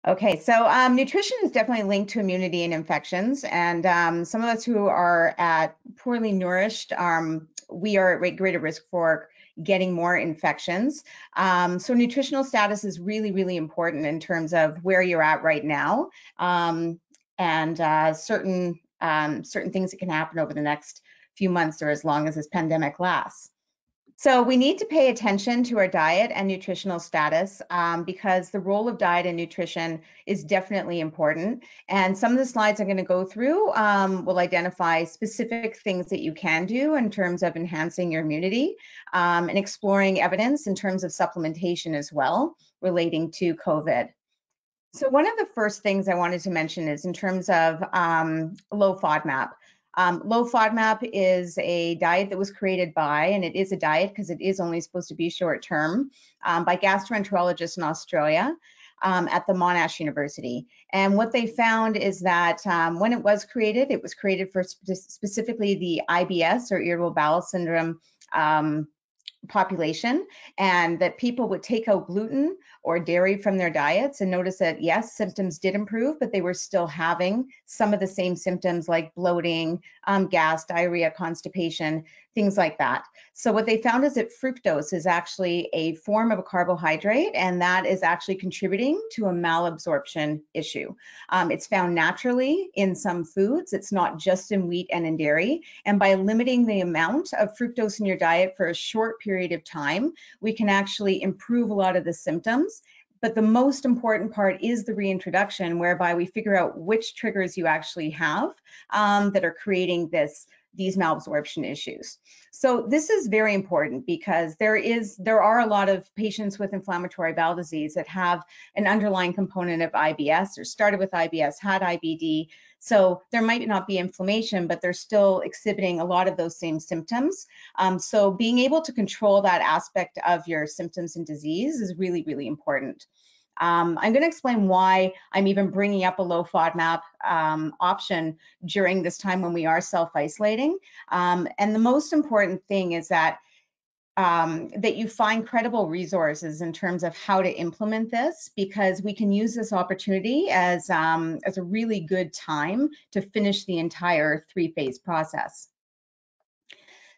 Okay, so nutrition is definitely linked to immunity and infections, and some of us who are poorly nourished, we are at greater risk for getting more infections. So nutritional status is really, really important in terms of where you're at right now, and certain things that can happen over the next few months or as long as this pandemic lasts. So we need to pay attention to our diet and nutritional status because the role of diet and nutrition is definitely important. And some of the slides I'm going to go through will identify specific things that you can do in terms of enhancing your immunity and exploring evidence in terms of supplementation as well relating to COVID. So one of the first things I wanted to mention is in terms of low FODMAP. Low FODMAP is a diet that was created by, and it is a diet because it is only supposed to be short term, by gastroenterologists in Australia at the Monash University. And what they found is that when it was created for specifically the IBS or irritable bowel syndrome population, and that people would take out gluten or dairy from their diets and notice that yes, symptoms did improve, but they were still having some of the same symptoms like bloating, gas, diarrhea, constipation, things like that. So what they found is that fructose is actually a form of a carbohydrate, and that is actually contributing to a malabsorption issue. It's found naturally in some foods. It's not just in wheat and in dairy. And by limiting the amount of fructose in your diet for a short period of time, we can actually improve a lot of the symptoms. But the most important part is the reintroduction, whereby we figure out which triggers you actually have that are creating these malabsorption issues. So this is very important because there are a lot of patients with inflammatory bowel disease that have an underlying component of IBS or started with IBS, had IBD. So there might not be inflammation, but they're still exhibiting a lot of those same symptoms. So being able to control that aspect of your symptoms and disease is really, really important. I'm going to explain why I'm even bringing up a low FODMAP option during this time when we are self-isolating. And the most important thing is that you find credible resources in terms of how to implement this, because we can use this opportunity as a really good time to finish the entire three-phase process.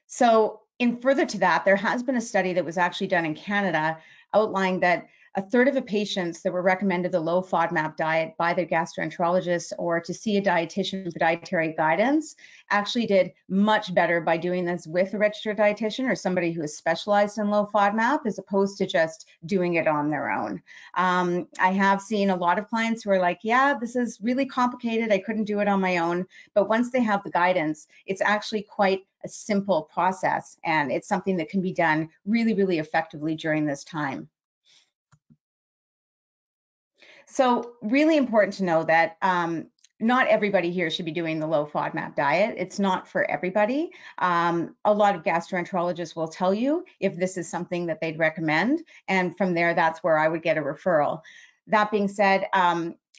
So in further to that, there has been a study that was actually done in Canada outlining that a third of the patients that were recommended the low FODMAP diet by their gastroenterologist or to see a dietitian for dietary guidance actually did much better by doing this with a registered dietitian or somebody who is specialized in low FODMAP as opposed to just doing it on their own. I have seen a lot of clients who are like, yeah, this is really complicated. I couldn't do it on my own. But once they have the guidance, it's actually quite a simple process, and it's something that can be done really, really effectively during this time. So really important to know that not everybody here should be doing the low FODMAP diet. It's not for everybody. A lot of gastroenterologists will tell you if this is something that they'd recommend, and from there, that's where I would get a referral. That being said,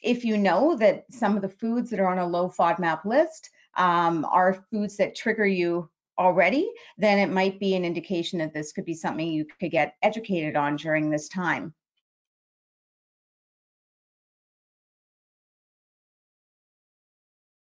if you know that some of the foods that are on a low FODMAP list are foods that trigger you already, then it might be an indication that this could be something you could get educated on during this time.